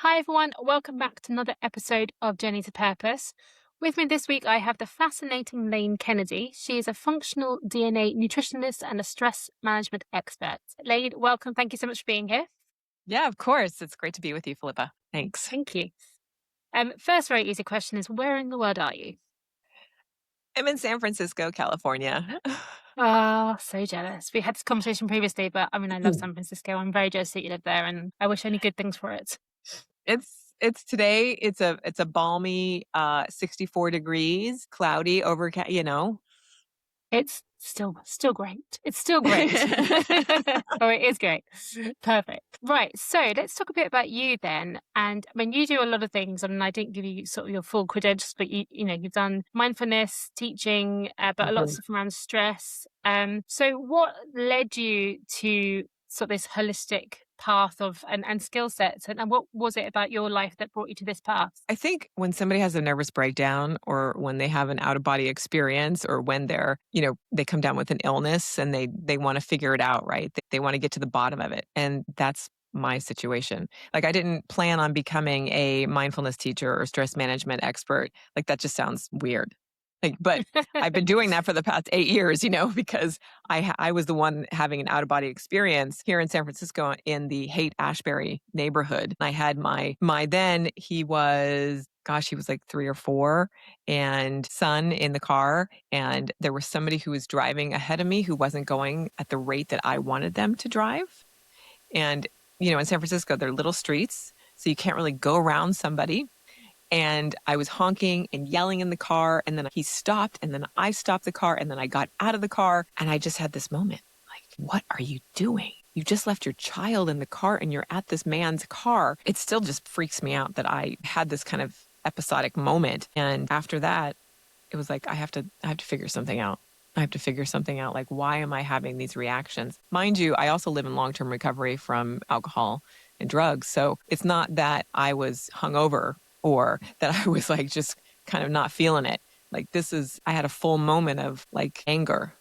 Hi, everyone. Welcome back to another episode of Journey to Purpose. With me this week, I have the fascinating Lane Kennedy. She is a functional DNA nutritionist and a stress management expert. Lane, welcome. Thank you so much for being here. Yeah, of course. It's great to be with you, Philippa. Thanks. Thank you. First, very easy question is, where in the world are you? I'm in San Francisco, California. Oh, so jealous. We had this conversation previously, but I love San Francisco. I'm very jealous that you live there, and I wish only good things for it. It's today. It's a balmy 64 degrees, cloudy, overcast. It's still great. It's still great. Oh, it is great. Perfect. Right. So let's talk a bit about you then. And you do a lot of things. I didn't give you sort of your full credentials, but you've done mindfulness, teaching, but a lot of Mhm. stuff around stress. So what led you to sort of this holistic path of and skill sets, and what was it about your life that brought you to this path? I think when somebody has a nervous breakdown or when they have an out of body experience or when they come down with an illness and they want to figure it out, right? They want to get to the bottom of it. And that's my situation. Like I didn't plan on becoming a mindfulness teacher or stress management expert. Like that just sounds weird. But I've been doing that for the past 8 years, because I was the one having an out of body experience here in San Francisco in the Haight-Ashbury neighborhood. I had my then he was, gosh, he was like 3 or 4, and son in the car, and there was somebody who was driving ahead of me who wasn't going at the rate that I wanted them to drive. And in San Francisco, they're little streets, so you can't really go around somebody. And I was honking and yelling in the car. And then he stopped. And then I stopped the car. And then I got out of the car. And I just had this moment like, what are you doing? You just left your child in the car and you're at this man's car. It still just freaks me out that I had this kind of episodic moment. And after that, it was like, I have to figure something out. I have to figure something out. Like, why am I having these reactions? Mind you, I also live in long-term recovery from alcohol and drugs. So it's not that I was hungover or that I was like just kind of not feeling it. Like I had a full moment of like anger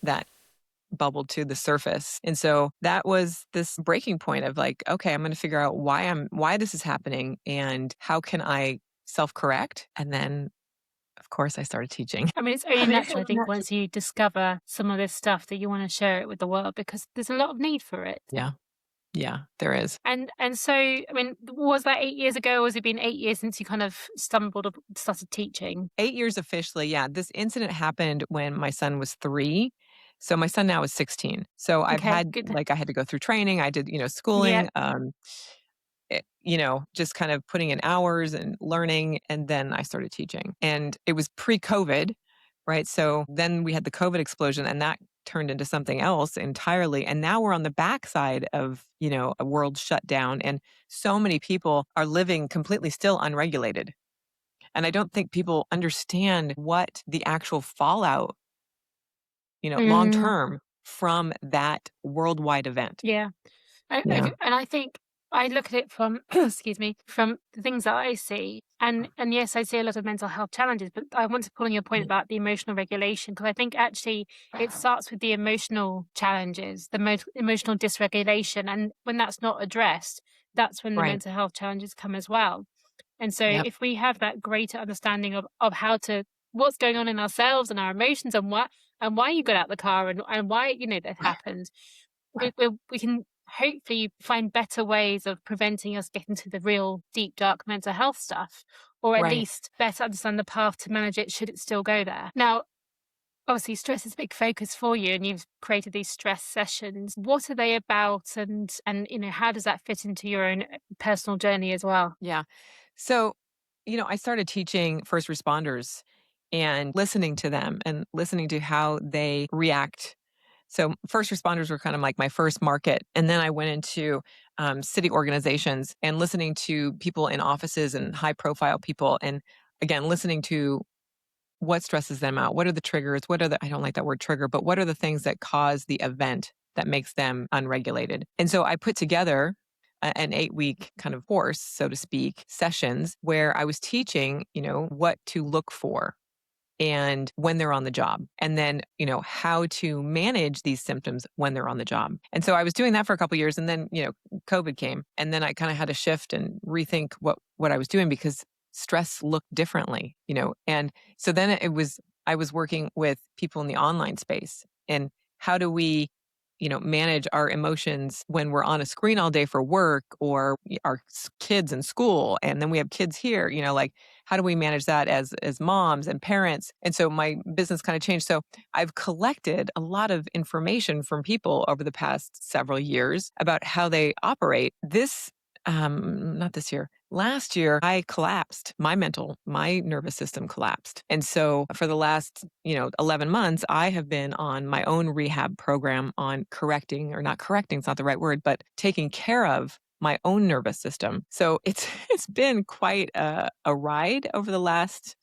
that bubbled to the surface. And so that was this breaking point of like, okay, I'm going to figure out why this is happening and how can I self-correct? And then of course I started teaching. It's only natural, I think, once you discover some of this stuff that you want to share it with the world because there's a lot of need for it. Yeah. Yeah, there is. And so, was that 8 years ago, or has it been 8 years since you kind of started teaching? 8 years officially, yeah. This incident happened when my son was 3. So my son now is 16. So Okay, good. I had to go through training. I did, Yeah. schooling, just kind of putting in hours and learning. And then I started teaching. And it was pre-COVID, right? So then we had the COVID explosion and that turned into something else entirely. And now we're on the backside of, a world shutdown. And so many people are living completely still unregulated. And I don't think people understand what the actual fallout, long Mm, term from that worldwide event. yeah. Yeah. And I think I look at it from, excuse me, from the things that I see. And yes, I see a lot of mental health challenges, but I want to pull on your point about the emotional regulation, because I think actually it starts with the emotional challenges, the emotional dysregulation. And when that's not addressed, that's when the Right. mental health challenges come as well. And so Yep. if we have that greater understanding of what's going on in ourselves and our emotions and why you got out the car and why, that happened, we can hopefully find better ways of preventing us getting to the real deep, dark mental health stuff, or at Right. least better understand the path to manage it should it still go there. Now, obviously, stress is a big focus for you, and you've created these stress sessions. What are they about, and how does that fit into your own personal journey as well? Yeah. So, I started teaching first responders and listening to them and listening to how they react. So, first responders were kind of like my first market. And then I went into city organizations and listening to people in offices and high profile people. And again, listening to what stresses them out. What are the triggers? I don't like that word trigger, but what are the things that cause the event that makes them unregulated? And so I put together an 8-week kind of course, so to speak, sessions where I was teaching, what to look for and when they're on the job, and then how to manage these symptoms when they're on the job. And so I was doing that for a couple years, and then COVID came, and then I kind of had to shift and rethink what I was doing, because stress looked differently. And so then I was working with people in the online space, and how do we manage our emotions when we're on a screen all day for work, or our kids in school, and then we have kids here, like, how do we manage that as moms and parents? And so my business kind of changed. So I've collected a lot of information from people over the past several years about how they operate. Not this year. Last year, I collapsed. My nervous system collapsed. And so for the last, 11 months, I have been on my own rehab program on correcting, or not correcting, it's not the right word, but taking care of my own nervous system. So it's it's been quite a ride over the last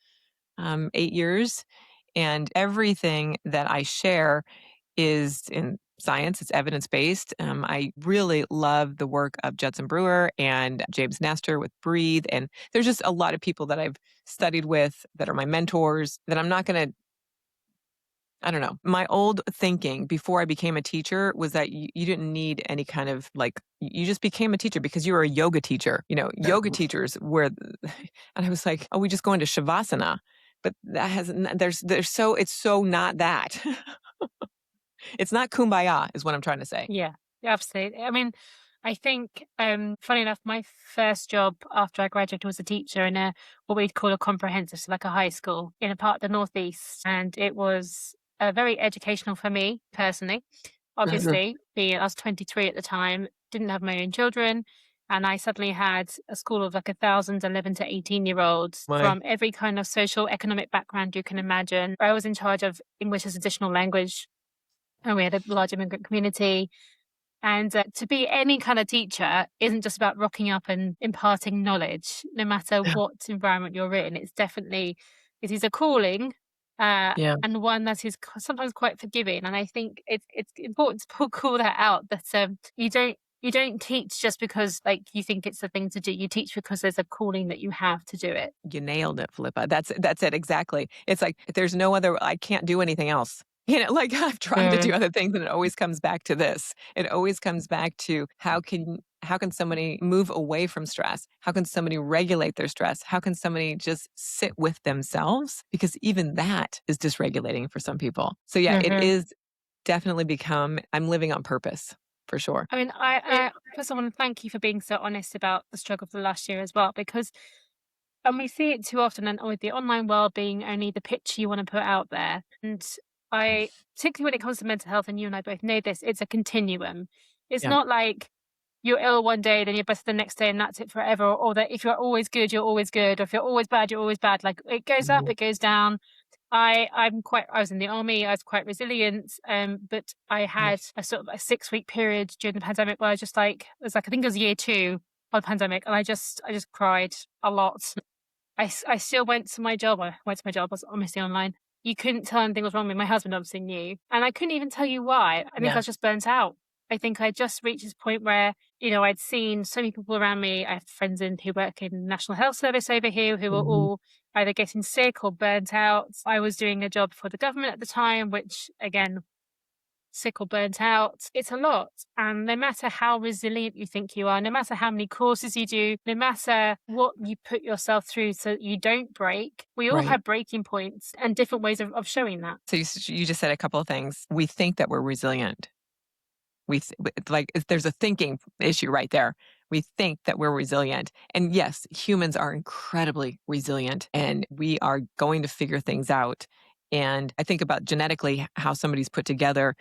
8 years. And everything that I share is in science. It's evidence-based. I really love the work of Judson Brewer and James Nestor with Breathe. And there's just a lot of people that I've studied with that are my mentors, that I'm not going to, I don't know. My old thinking before I became a teacher was that you didn't need any kind of, like, you just became a teacher because you were a yoga teacher. Yoga teachers were, and I was like, oh, we just go into Shavasana. But that has, there's so, it's so not that. It's not kumbaya, is what I'm trying to say. Yeah, absolutely. I mean, I think, funny enough, my first job after I graduated was a teacher in a what we'd call a comprehensive, so like a high school in a part of the Northeast, and it was very educational for me personally. Obviously, being I was 23 at the time, didn't have my own children, and I suddenly had a school of like 1,000 11 to 18-year-olds My from every kind of social economic background you can imagine. I was in charge of English as additional language, and we had a large immigrant community. And to be any kind of teacher isn't just about rocking up and imparting knowledge, no matter what environment you're in. It is a calling, Yeah. and one that is sometimes quite forgiving. And I think it's important to call that out, that you don't teach just because like you think it's the thing to do. You teach because there's a calling that you have to do it. You nailed it, Philippa. That's it exactly. It's like there's no other, I can't do anything else. Like, I've tried to do Mm. other things, and it always comes back to this. It always comes back to how can somebody move away from stress? How can somebody regulate their stress? How can somebody just sit with themselves? Because even that is dysregulating for some people. So yeah, it Hmm. is definitely become, I'm living on purpose for sure. I mean, I first I want to thank you for being so honest about the struggle of the last year as well, because and we see it too often, and with the online world being only the picture you want to put out there. And particularly when it comes to mental health, and you and I both know this, it's a continuum. It's Yeah. not like you're ill one day, then you're better the next day, and that's it forever. Or that if you're always good, you're always good. Or if you're always bad, you're always bad. Like it goes up, Mhm. it goes down. I was in the army, I was quite resilient, but I had Nice. a sort of a 6-week period during the pandemic where I just like, it was like, I think it was year 2 of the pandemic, and I just cried a lot. I still went to my job. I went to my job, I was honestly online. You couldn't tell anything was wrong with me. My husband obviously knew, and I couldn't even tell you why. I think I Yeah. was just burnt out. I think I just reached this point where, I'd seen so many people around me. I have friends who work in the National Health Service over here who were Mhm. all either getting sick or burnt out. I was doing a job for the government at the time, which again, sick or burnt out. It's a lot. And no matter how resilient you think you are, no matter how many courses you do, no matter what you put yourself through so that you don't break, we all Right. have breaking points and different ways of showing that. So you just said a couple of things. We think that we're resilient. It's like, there's a thinking issue right there. We think that we're resilient. And yes, humans are incredibly resilient, and we are going to figure things out. And I think about genetically how somebody's put together.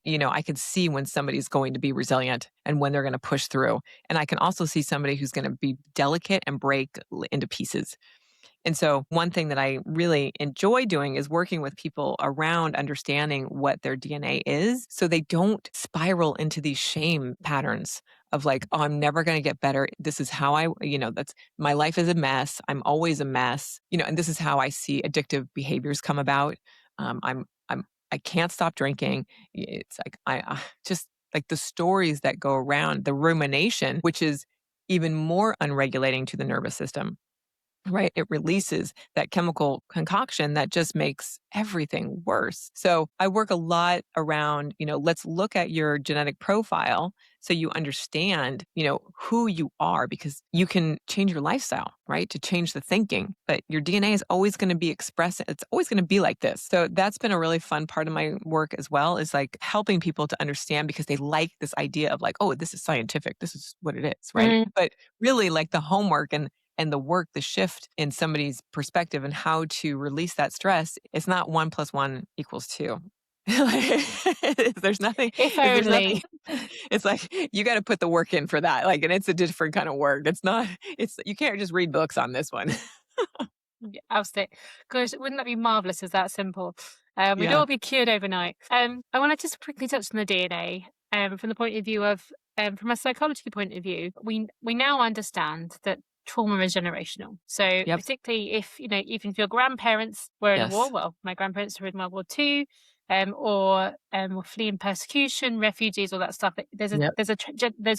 I can see when somebody's going to be resilient and when they're going to push through. And I can also see somebody who's going to be delicate and break into pieces. And so, one thing that I really enjoy doing is working with people around understanding what their DNA is, so they don't spiral into these shame patterns of like, oh, I'm never going to get better. This is how that's my life is a mess. I'm always a mess, and this is how I see addictive behaviors come about. I'm, I can't stop drinking. It's like, I just like the stories that go around the rumination, which is even more unregulating to the nervous system. right? It releases that chemical concoction that just makes everything worse. So I work a lot around, let's look at your genetic profile so you understand, who you are because you can change your lifestyle, right? To change the thinking. But your DNA is always going to be expressed. It's always going to be like this. So that's been a really fun part of my work as well, is like helping people to understand because they like this idea of like, oh, this is scientific. This is what it is, right? Mm. But really like the homework and the work, the shift in somebody's perspective and how to release that stress, it's not 1 + 1 = 2. There's nothing, If if there's nothing, only. it's like you got to put the work in for that. Like, and it's a different kind of work. It's not, you can't just read books on this one. Yeah, absolutely. Gosh, wouldn't that be marvelous? It's that simple. We'd Yeah. all be cured overnight. I want to just quickly touch on the DNA. From the point of view of, from a psychology point of view, we now understand that trauma is generational. So Yep. particularly if even if your grandparents were in a war, Yes. well, my grandparents were in World War II, or were fleeing persecution, refugees, all that stuff. Yep. There's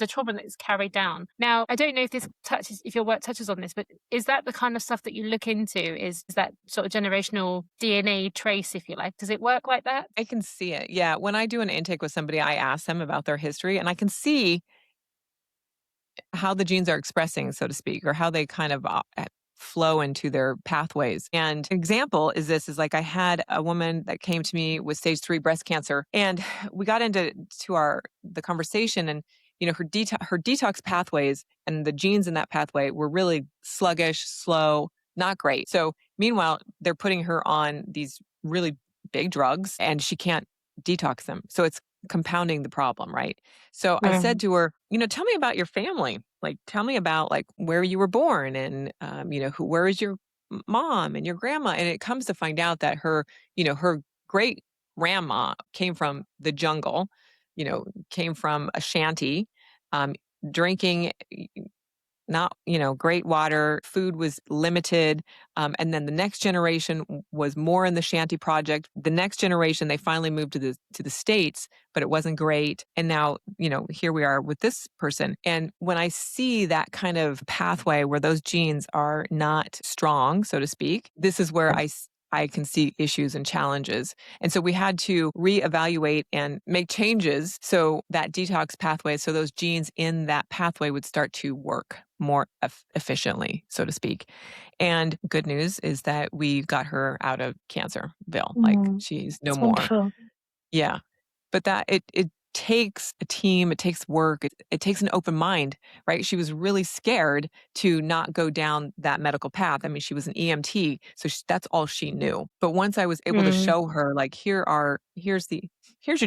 a trauma that is carried down. Now, I don't know if your work touches on this, but is that the kind of stuff that you look into? Is that sort of generational DNA trace, if you like? Does it work like that? I can see it. Yeah. When I do an intake with somebody, I ask them about their history and I can see how the genes are expressing, so to speak, or how they kind of flow into their pathways. And an example is like I had a woman that came to me with stage 3 breast cancer, and we got into the conversation, and her detox pathways and the genes in that pathway were really sluggish, slow, not great. So meanwhile, they're putting her on these really big drugs, and she can't detox them. So it's compounding the problem, right? So I said Mm. to her, tell me about your family. Like, tell me about like where you were born and, where is your mom and your grandma? And it comes to find out that her great grandma came from the jungle, came from a shanty, um, drinking not, great water, food was limited. And then the next generation was more in the shanty project. The next generation, they finally moved to the States, but it wasn't great. And now, here we are with this person. And when I see that kind of pathway where those genes are not strong, so to speak, this is where I can see issues and challenges. And so we had to reevaluate and make changes so that detox pathway, so those genes in that pathway would start to work more efficiently, so to speak. And good news is that we got her out of Cancerville. Like Mm. she's no It's more. wonderful. Yeah. But that it takes a team, it takes work, it takes an open mind, right? She was really scared to not go down that medical path. I mean, she was an EMT, so that's all she knew. But once I was able to Mm. show her, like, here's your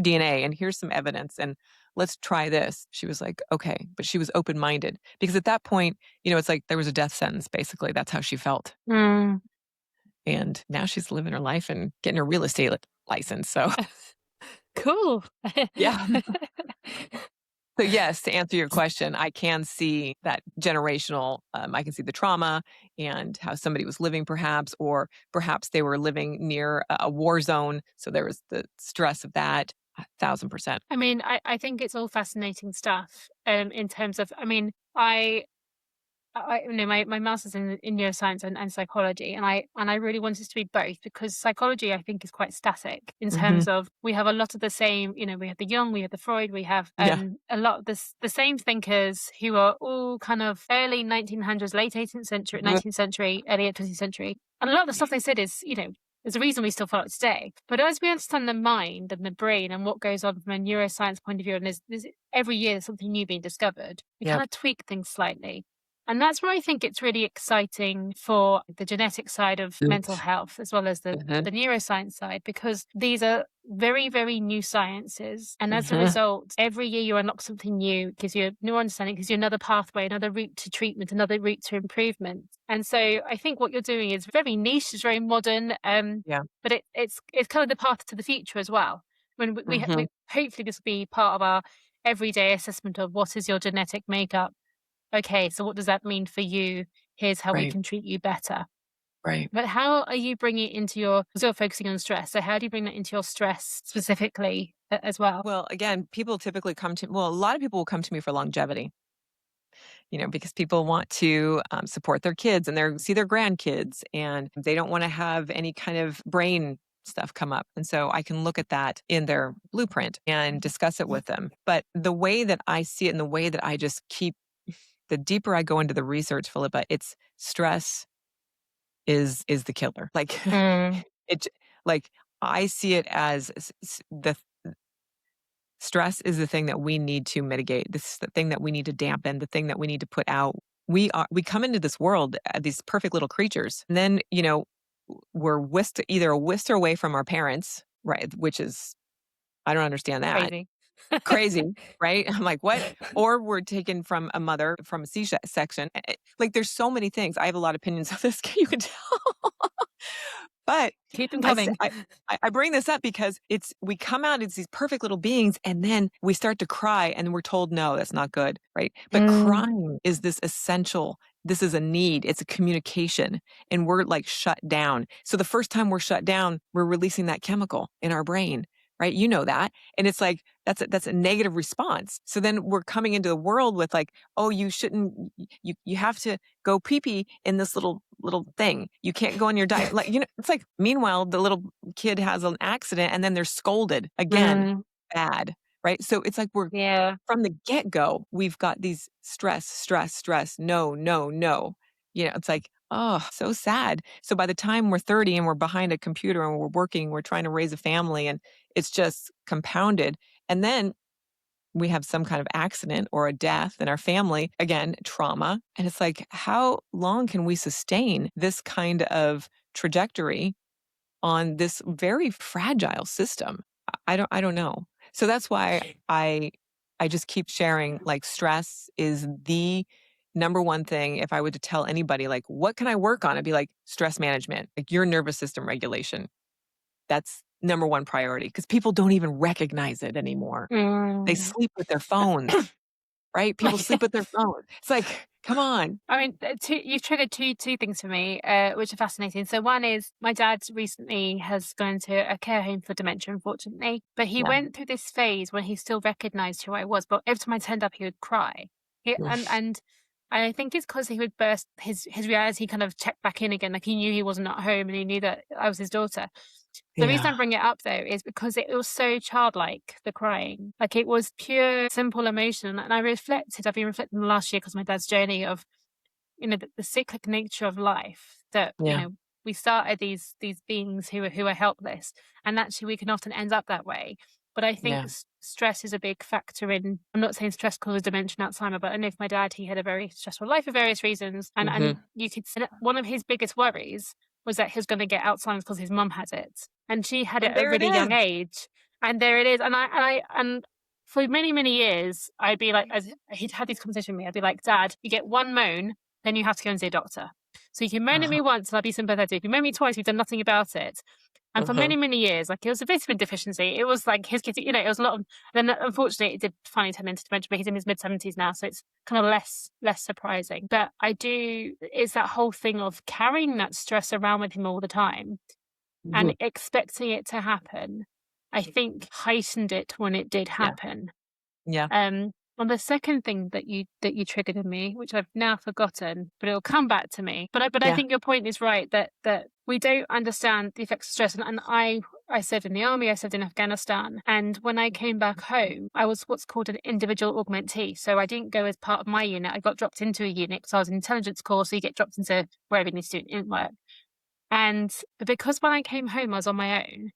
DNA, and here's some evidence, and let's try this. She was like, okay, but she was open minded because at that point, it's like there was a death sentence. Basically, that's how she felt. Mm. And now she's living her life and getting her real estate license. So Cool. yeah. So yes, to answer your question, I can see that generational. I can see the trauma and how somebody was living, perhaps, or perhaps they were living near a war zone, so there was the stress of that. 1,000%. I mean, I think it's all fascinating stuff. In terms of, I mean, my master's in neuroscience and psychology, and I really wanted to be both because psychology I think is quite static in Hmm. terms of we have a lot of the same. We have the Jung, we have the Freud, we have Yeah. a lot of the same thinkers who are all kind of early 1900s, late 18th century, Mhm. 19th century, early 20th century, and a lot of the stuff they said is there's a reason we still follow it today. But as we understand the mind and the brain and what goes on from a neuroscience point of view, and there's every year there's something new being discovered, we kind Yep. of tweak things slightly. And that's where I think it's really exciting for the genetic side of mental Yes. health as well as Mhm. the neuroscience side, because these are very, very new sciences. And as a Mhm. result, every year you unlock something new, it gives you a new understanding, gives you another pathway, another route to treatment, another route to improvement. And so I think what you're doing is very niche, it's very modern, Yeah. but it's kind of the path to the future as well. When we Mhm. hopefully this will be part of our everyday assessment of what is your genetic makeup. Okay, so what does that mean for you? Here's how we Right. can treat you better. Right. But how are you bringing it into your, because you're focusing on stress. So how do you bring that into your stress specifically as well? Well, again, people typically a lot of people will come to me for longevity. because people want to support their kids and see their grandkids, and they don't want to have any kind of brain stuff come up. And so I can look at that in their blueprint and discuss it with them. But the way that I see it and the way that I just keep, the deeper I go into the research, Philippa, it's stress is the killer. Like Mm, it, like I see it as the stress is the thing that we need to mitigate. This is the thing that we need to dampen, the thing that we need to put out. We come into this world these perfect little creatures. And then, we're either whisked away from our parents, right? Which is, I don't understand that. crazy. Crazy, right? I'm like, what? Or we're taken from a mother from a C-section. Like there's so many things. I have a lot of opinions on this. You can tell. But Keep them I, s- coming. I bring this up because we come out as these perfect little beings, and then we start to cry, and we're told, no, that's not good, right? But Mm, crying is this essential. This is a need. It's a communication, and we're like shut down. So the first time we're shut down, we're releasing that chemical in our brain, right? You know that, and it's like that's a negative response. So then we're coming into the world with like, oh, you shouldn't. You have to go pee pee in this little thing. You can't go on your diet. Like, it's like, meanwhile, the little kid has an accident and then they're scolded again. mm, Bad. Right. So it's like yeah. from the get go, we've got these stress, stress, stress. No, no, no. It's like, oh, so sad. So by the time we're 30 and we're behind a computer and we're working, we're trying to raise a family, and it's just compounded. And then we have some kind of accident or a death in our family, again, trauma. And it's like, how long can we sustain this kind of trajectory on this very fragile system? I don't know. So that's why I just keep sharing, like, stress is the number one thing. If I were to tell anybody, like, what can I work on? I'd be like, stress management, like your nervous system regulation. That's number one priority, because people don't even recognize it anymore. They Mm. sleep with their phones, right? People sleep with their phones. It's like, come on. I mean, you've triggered two things for me, which are fascinating. So one is my dad recently has gone to a care home for dementia, unfortunately, but he Yeah. went through this phase when he still recognized who I was. But every time I turned up, he would cry. He, and Mm. and I think it's because he would burst his reality kind of checked back in again. Like he knew he wasn't at home, and he knew that I was his daughter. The reason I Yeah. bring it up though is because it was so childlike, the crying. Like it was pure, simple emotion. And I've been reflecting the last year because my dad's journey of the cyclic nature of life, that Yeah. we start as these beings who are helpless, and actually we can often end up that way. But I think Yeah. stress is a big factor in. I'm not saying stress causes dementia and Alzheimer, but I know for my dad, he had a very stressful life for various reasons, and Mhm. you could see that one of his biggest worries was that he was going to get Alzheimer's because his mum had it, and she had it And at a there it really young is. age. And there it is. And for many years, I'd be like, as he'd had these conversations with me, I'd be like, Dad, you get one moan, then you have to go and see a doctor. So you can moan at Uh-huh. me once and I'll be sympathetic. If you moan me twice, you've done nothing about it. And for Uh-huh. many years, like it was a vitamin deficiency. It was like his kids, it was a lot of. Then unfortunately, it did finally turn into dementia. But he's in his mid 70s now, so it's kind of less surprising. But I do. It's that whole thing of carrying that stress around with him all the time Mhm. and expecting it to happen. I think heightened it when it did Yeah. happen. Yeah. On the second thing that you triggered in me, which I've now forgotten, but it'll come back to me. But I Yeah. think your point is right, that we don't understand the effects of stress. And I served in the army, I served in Afghanistan, and when I came back home, I was what's called an individual augmentee. So I didn't go as part of my unit. I got dropped into a unit because I was an intelligence corps. So you get dropped into wherever you need to do in work. And because when I came home, I was on my own.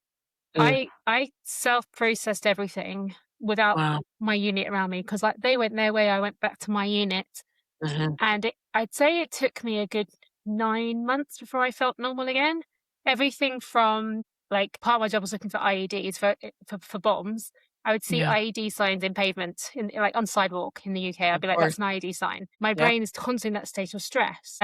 Mm. I self-processed everything without Wow. my unit around me, because like they went their way, I went back to my unit, Mhm. and I'd say it took me a good 9 months before I felt normal again. Everything from, like, part of my job was looking for IEDs for bombs. I would see Yeah. IED signs in pavement like on sidewalk in the UK. I'd Of be like, course. that's an IED sign. My Yep. brain is constantly in that state of stress.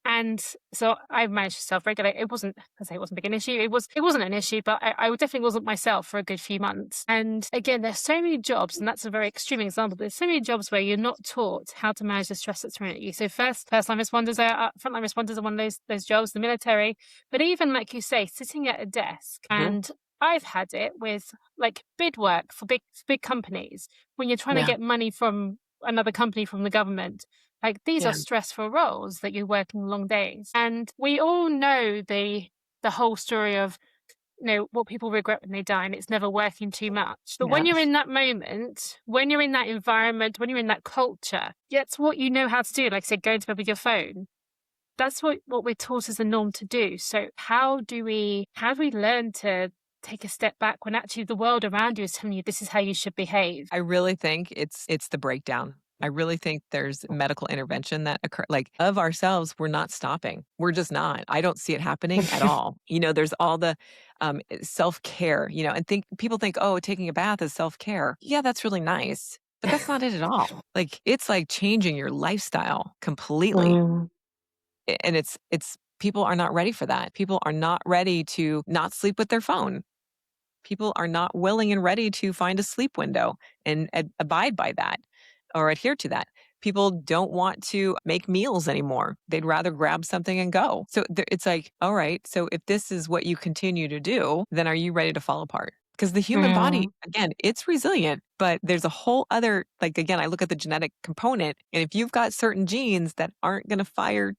And so I managed to self-regulate. It wasn't, I say it wasn't a big an issue. It wasn't an issue, but I definitely wasn't myself for a good few months. And again, there's so many jobs, and that's a very extreme example, but there's so many jobs where you're not taught how to manage the stress that's thrown at you. So first line responders frontline responders are one of those jobs, the military. But even like you say, sitting at a desk, Mhm. and I've had it with like bid work for big companies when you're trying to Yeah. get money from another company from the government. Like, these are Yeah. stressful roles that you're working long days. And we all know the whole story of, what people regret when they die, and it's never working too much. But when Yeah. you're in that moment, when you're in that environment, when you're in that culture, that's what you know how to do. Like I said, going to bed with your phone. That's what we're taught as a norm to do. So how do we learn to take a step back when actually the world around you is telling you this is how you should behave? I really think it's the breakdown. I really think there's medical intervention that occur like, of ourselves, we're not stopping. We're just not. I don't see it happening at all. There's all the, self-care, and people think, "Oh, taking a bath is self-care." Yeah, that's really nice, but that's not it at all. Like, it's like changing your lifestyle completely, Mm. and it's people are not ready for that. People are not ready to not sleep with their phone. People are not willing and ready to find a sleep window and abide by that or adhere to that. People don't want to make meals anymore. They'd rather grab something and go. So it's like, all right, so if this is what you continue to do, then are you ready to fall apart? Because the human body, Mm. again, it's resilient, but there's a whole other, like, again, I look at the genetic component. And if you've got certain genes that aren't going to fire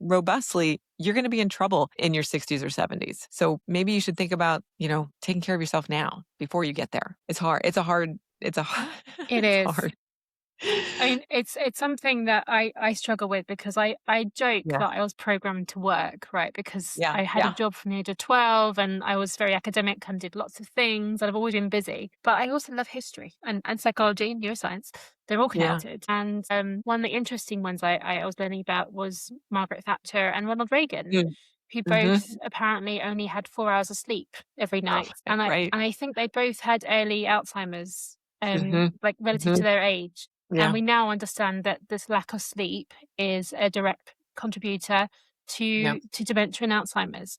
robustly, you're going to be in trouble in your 60s or 70s. So maybe you should think about, taking care of yourself now before you get there. It's hard. It's a, It it's is. hard. I mean, it's something that I struggle with because I joke Yeah. that I was programmed to work, right? Because Yeah. I had a Yeah. job from the age of 12 and I was very academic and did lots of things and I've always been busy. But I also love history and psychology and neuroscience. They're all Yeah. connected. And one of the interesting ones I was learning about was Margaret Thatcher and Ronald Reagan, Mm. who both Hmm. apparently only had 4 hours of sleep every Oh, night. yeah, And I right. and I think they both had early Alzheimer's, Hmm. like relative Hmm. to their age. And Yeah. we now understand that this lack of sleep is a direct contributor Yeah. to dementia and Alzheimer's.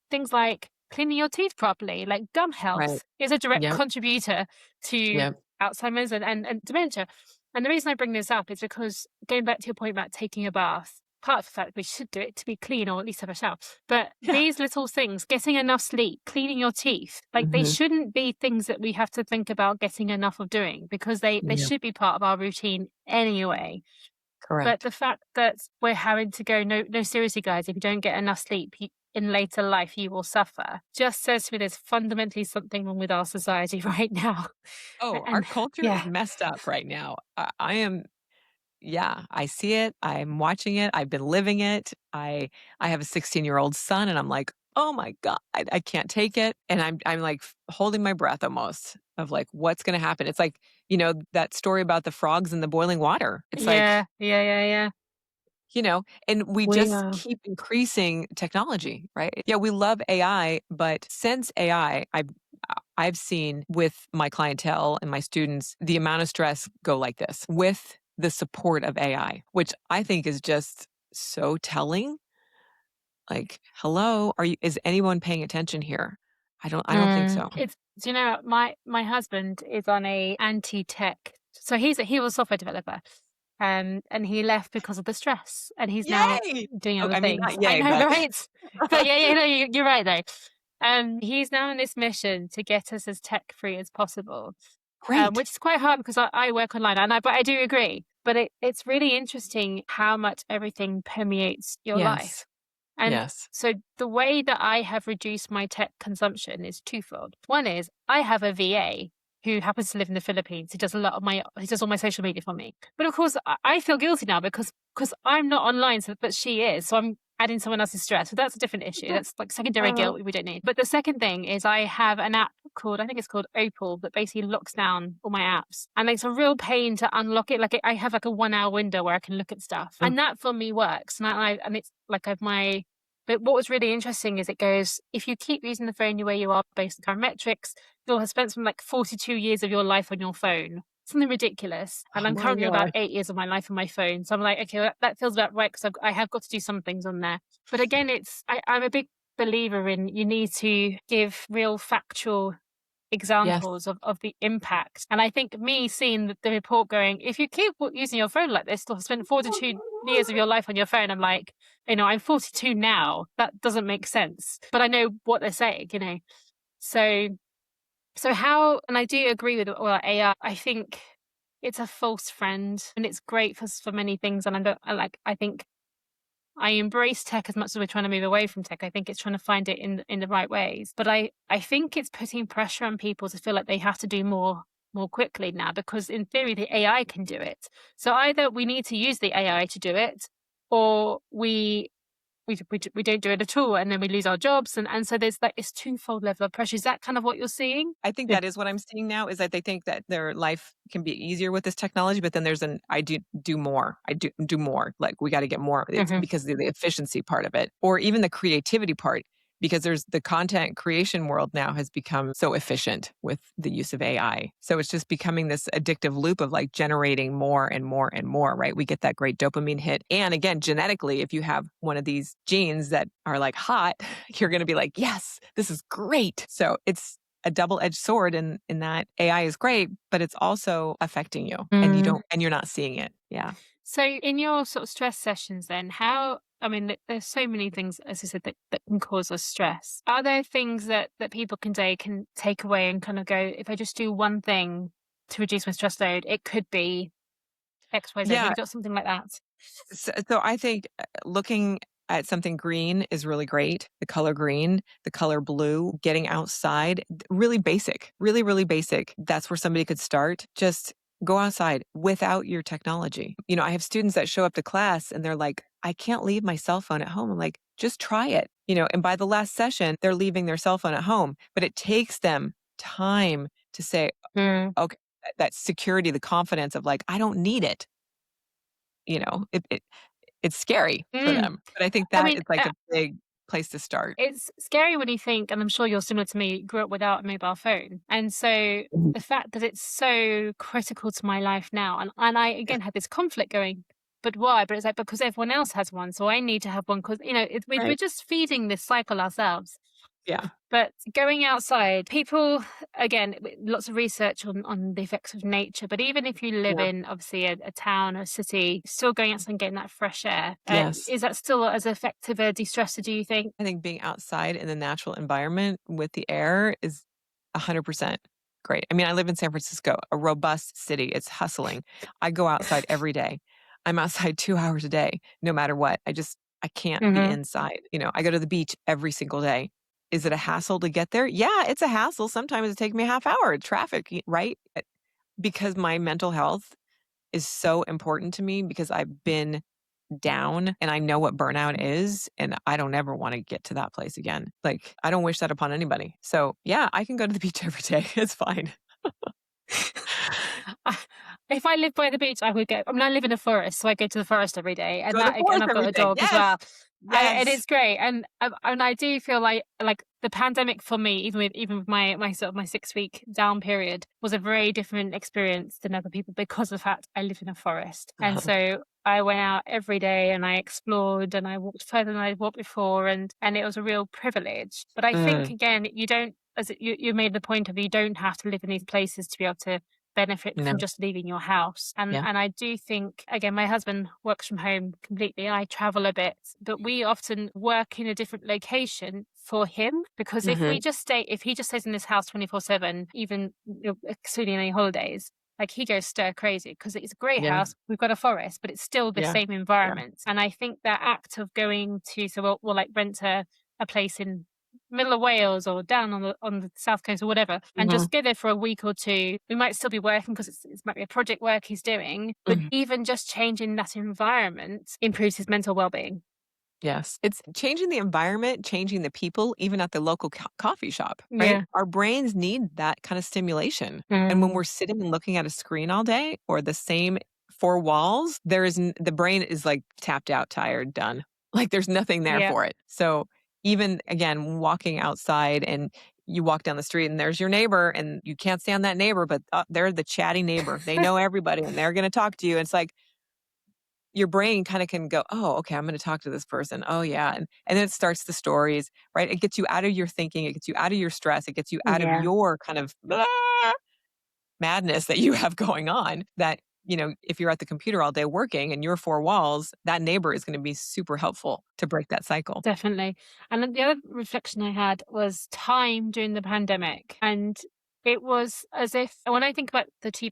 Things like cleaning your teeth properly, like gum Right. health, is a direct Yep. contributor to Yep. Alzheimer's and dementia. And the reason I bring this up is because going back to your point about taking a bath, part of the fact we should do it to be clean or at least have a shower. But Yeah. these little things, getting enough sleep, cleaning your teeth, like they Hmm. shouldn't be things that we have to think about getting enough of doing because they Yeah. should be part of our routine anyway. But Correct. the fact that we're having to go, no, no, seriously, guys, if you don't get enough sleep in later life, you will suffer, just says to me there's fundamentally something wrong with our society right now. Oh, our And culture is yeah, messed up right now. I am. Yeah, I see it. I'm watching it. I've been living it. I have a 16-year-old son and I'm like, "Oh my god, I can't take it." And I'm like holding my breath almost of like what's going to happen. It's like, that story about the frogs in the boiling water. It's like, yeah, yeah, yeah, yeah. and we We just are. keep increasing technology, right? Yeah, we love AI, but since AI, I've seen with my clientele and my students the amount of stress go like this with the support of AI, which I think is just so telling. Like, hello, is anyone paying attention here? I don't think so. It's my husband is on a anti-tech, so he was a software developer, and he left because of the stress, and he's now Yay! doing Oh, other I mean, things. not I yay, know, but right? But yeah, no, you're right though. He's now on this mission to get us as tech free as possible, great. which is quite hard because I work online, but I do agree. But it's really interesting how much everything permeates your Yes. life. And Yes. so the way that I have reduced my tech consumption is twofold. One is I have a VA who happens to live in the Philippines. He does all my social media for me. But of course, I feel guilty now because I'm not online, but she is. So I'm adding someone else's stress. So that's a different issue. That's like secondary Uh, guilt we don't need. But the second thing is I have an app I think it's called Opal, that basically locks down all my apps. And it's a real pain to unlock it. Like I have like a 1 hour window where I can look at stuff. uh, And that for me works. And it's like I've my but what was really interesting is it goes, if you keep using the phone the way you are based on current metrics, you'll have spent something like 42 years of your life on your phone. Something ridiculous. And oh I'm my currently about gosh. 8 years of my life on my phone. So I'm like, okay, well, that feels about right because I have got to do some things on there. But again, I'm a big believer in you need to give real factual Yes. examples of the impact. And I think me seeing the report going, if you keep using your phone like this, you'll spend 42 years of your life on your phone. I'm like, I'm 42 now. That doesn't make sense. But I know what they're saying. So how, and I do agree with AI. I think it's a false friend, and it's great for many things. And I think I embrace tech as much as we're trying to move away from tech. I think it's trying to find it in the right ways. But I think it's putting pressure on people to feel like they have to do more quickly now, because in theory the AI can do it. So either we need to use the AI to do it, or we don't do it at all, and then we lose our jobs, and so there's like this twofold level of pressure. Is that kind of what you're seeing? I think Yeah. that is what I'm seeing now, is that they think that their life can be easier with this technology, but then there's an I do more. I do more. Like we got to get more. It's Hmm. because of the efficiency part of it, or even the creativity part, because there's the content creation world now has become so efficient with the use of AI. So it's just becoming this addictive loop of like generating more and more and more, right? We get that great dopamine hit. And again, genetically, if you have one of these genes that are like hot, you're going to be like, yes, this is great. So it's a double-edged sword in that AI is great, but it's also affecting you and you're not seeing it. Yeah. So in your sort of stress sessions then, I mean, there's so many things, as I said, that can cause us stress. Are there things that people can take away and kind of go, if I just do one thing to reduce my stress load, it could be X, Y, Z. Have Yeah. you got something like that? So I think looking at something green is really great. The color green, the color blue, getting outside, really basic, really, really basic. That's where somebody could start. Just go outside without your technology. I have students that show up to class and they're like, I can't leave my cell phone at home. I'm like, just try it. And by the last session, they're leaving their cell phone at home, but it takes them time to say, Mm. okay, that security, the confidence of like, I don't need it. It's scary for Mm. them, but I think I that mean, is like a big place to start. it's scary when you think, and I'm sure you're similar to me, grew up without a mobile phone. And so Mhm. the fact that it's so critical to my life now, and I Yeah, again had this conflict going, but why? But it's like, because everyone else has one, so I need to have one, because, we're right. just feeding this cycle ourselves. Yeah. But going outside, people, again, lots of research on the effects of nature. But even if you live Yeah. in obviously a town or a city, still going outside and getting that fresh air, Yes. is that still as effective a de-stressor, do you think? I think being outside in the natural environment with the air is 100% great. I mean, I live in San Francisco, a robust city. It's hustling. I go outside every day. I'm outside 2 hours a day, no matter what. I can't be Hmm. inside. I go to the beach every single day. Is it a hassle to get there? Yeah, it's a hassle. Sometimes it takes me a half hour, traffic, right? Because my mental health is so important to me because I've been down and I know what burnout is and I don't ever want to get to that place again. Like I don't wish that upon anybody. So, yeah, I can go to the beach every day. It's fine. I- If I lived by the beach, I would go. I mean, I live in a forest, so I go to the forest every day, and Go to the that again, forest I've got every a day. dog as Yes. well, and Yes. it's great. And I do feel like the pandemic for me, even with my sort of my 6 week down period, was a very different experience than other people because of the fact I live in a forest, and so I went out every day and I explored and I walked further than I'd walked before, and it was a real privilege. But I think Mm, again, you don't, you made the point of, you don't have to live in these places to be able to benefit no. from just leaving your house. And Yeah. and I do think, again, my husband works from home completely. I travel a bit, but we often work in a different location for him, because Hmm. if he just stays in this house 24/7, even excluding any holidays, like he goes stir crazy, because it's a great Yeah. house. We've got a forest, but it's still the Yeah. same Yeah. environment. And I think that act of going to, so we'll like rent a place in middle of Wales or down on the south coast or whatever, and Hmm. just go there for a week or two. We might still be working because it might be a project work he's doing, but Hmm. even just changing that environment improves his mental well-being. Yes. It's changing the environment, changing the people, even at the local coffee shop, right? Yeah. Our brains need that kind of stimulation. And when Mm. we're sitting and looking at a screen all day or the same four walls, the brain is like tapped out, tired, done. Like there's nothing there Yeah. for it. So even again, walking outside and you walk down the street and there's your neighbor and you can't stand that neighbor, but they're the chatty neighbor. They know everybody and they're going to talk to you. It's like, your brain kinda can go, "Oh, okay, I'm gonna talk to this person. Oh, yeah," and then it starts the stories, right? It gets you out of your thinking, it gets you out of your stress, it gets you out of Yeah. your kind of madness that you have going on that, if you're at the computer all day working and your 4 walls, that neighbor is gonna be super helpful to break that cycle. Definitely. And then the other reflection I had was time during the pandemic. And it was as if, when I think about the two,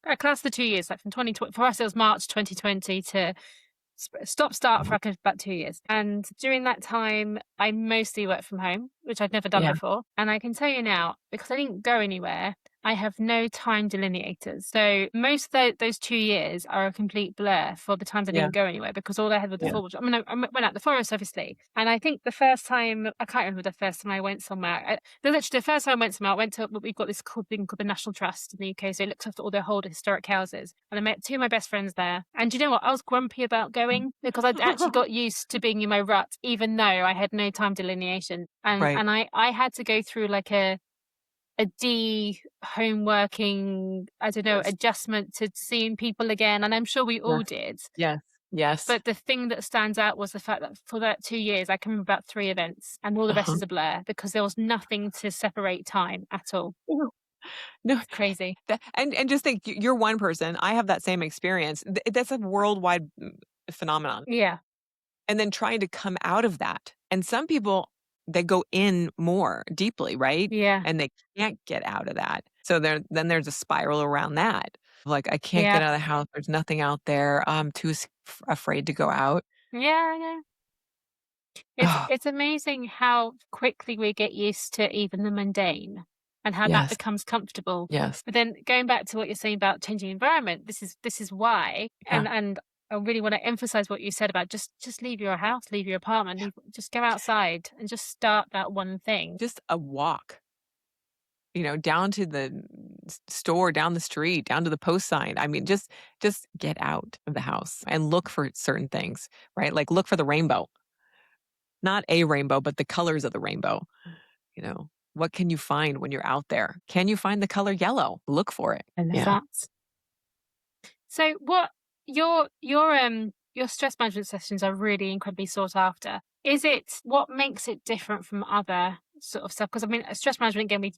I class the 2 years, like from 2020, for us, it was March 2020 to stop start for like about 2 years. And during that time, I mostly worked from home, which I'd never done Yeah, before. And I can tell you now, because I didn't go anywhere, I have no time delineators. So most of those 2 years are a complete blur for the times I yeah, didn't go anywhere because all I had was the yeah. forward. I mean, I went out the forest, obviously. And I think the first time, I can't remember the first time I went somewhere. Literally, the first time I went somewhere, I went to, we've got this thing called the National Trust in the UK. So it looks after all their old historic houses. And I met two of my best friends there. And do you know what? I was grumpy about going because I'd actually got used to being in my rut, even though I had no time delineation. And Right. I had to go through like a de home working, I don't know, Yes. adjustment to seeing people again. And I'm sure we all Yes. did. Yes. Yes. But the thing that stands out was the fact that for that 2 years, I can remember about three events and all the rest Uh-huh. is a blur because there was nothing to separate time at all. No, no, It's crazy. and just think you're one person. I have that same experience. That's a worldwide phenomenon. Yeah. And then trying to come out of that. And some people, they go in more deeply, right? Yeah. And they can't get out of that. So then there's a spiral around that. Like, I can't Yeah. get out of the house. There's nothing out there. I'm too afraid to go out. Yeah. Yeah. Oh, It's amazing how quickly we get used to even the mundane and how that yes. becomes comfortable. Yes. But then going back to what you're saying about changing environment, this is why, Yeah. and I really want to emphasize what you said about just leave your house, leave your apartment, just go outside and just start that one thing. Just a walk, down to the store, down the street, down to the post sign. I mean, just get out of the house and look for certain things, right? Like, look for the rainbow. Not a rainbow, but the colors of the rainbow. What can you find when you're out there? Can you find the color yellow? Look for it. I love Yeah. that. So what your stress management sessions are really incredibly sought after. Is it what makes it different from other sort of stuff? Because I mean, stress management again, we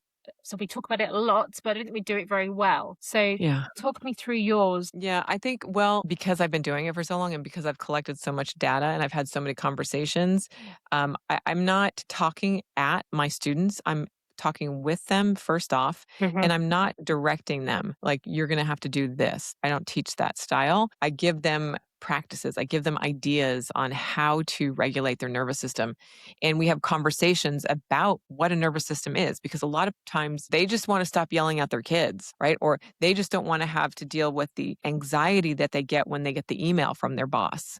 talk about it a lot, but I don't think we do it very well. So Yeah. talk me through yours. Yeah, I think, well, because I've been doing it for so long and because I've collected so much data and I've had so many conversations, I'm not talking at my students. I'm talking with them first off, Mhm. and I'm not directing them like, you're going to have to do this. I don't teach that style. I give them practices, I give them ideas on how to regulate their nervous system. And we have conversations about what a nervous system is because a lot of times they just want to stop yelling at their kids, right? Or they just don't want to have to deal with the anxiety that they get when they get the email from their boss,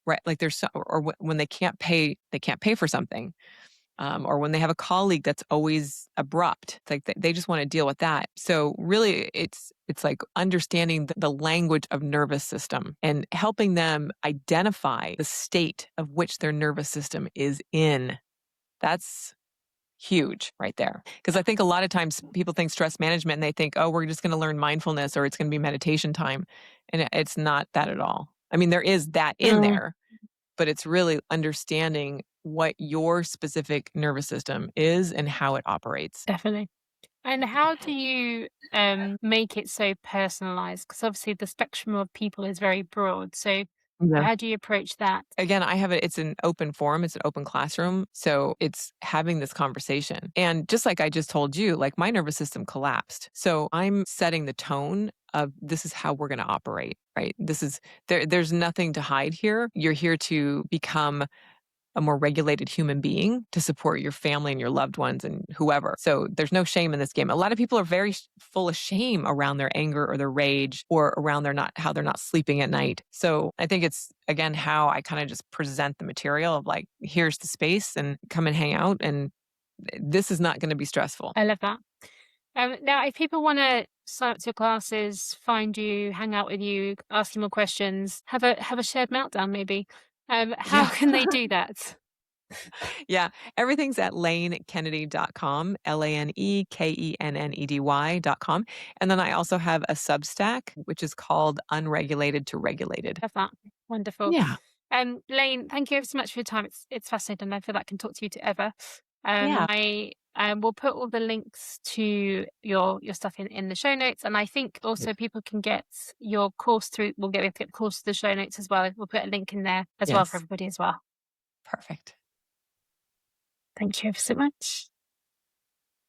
right? Like, there's or when they can't pay for something, or when they have a colleague that's always abrupt. It's like they just want to deal with that. So really, it's like understanding the language of nervous system and helping them identify the state of which their nervous system is in. That's huge right there. Because I think a lot of times people think stress management and they think, oh, we're just going to learn mindfulness or it's going to be meditation time. And it's not that at all. I mean, there is that in Mm, there, but it's really understanding what your specific nervous system is and how it operates. definitely. And how do you make it so personalized? Because obviously the spectrum of people is very broad. So Yeah. how do you approach that? Again, it's an open forum, it's an open classroom. So it's having this conversation. And just like I just told you, like, my nervous system collapsed. So I'm setting the tone of this is how we're going to operate, right? There's nothing to hide here. You're here to become a more regulated human being to support your family and your loved ones and whoever. So there's no shame in this game. A lot of people are very full of shame around their anger or their rage or around how they're not sleeping at night. So I think it's, again, how I kind of just present the material of like, here's the space and come and hang out. And this is not going to be stressful. I love that. Now, if people want to sign up to your classes, find you, hang out with you, ask you more questions, have a shared meltdown, maybe. How Yeah. can they do that? Yeah. Everything's at lanekennedy.com, LANEKENNEDY.com. And then I also have a Substack, which is called Unregulated to Regulated. Love that. Wonderful. Yeah. Lane, thank you ever so much for your time. It's fascinating. I feel like I can talk to you to ever. Yeah. I will put all the links to your stuff in the show notes, and I think also people can get your course through. We'll get the course to the show notes as well. We'll put a link in there as well for Yes. everybody as well. Perfect. Thank you ever so much.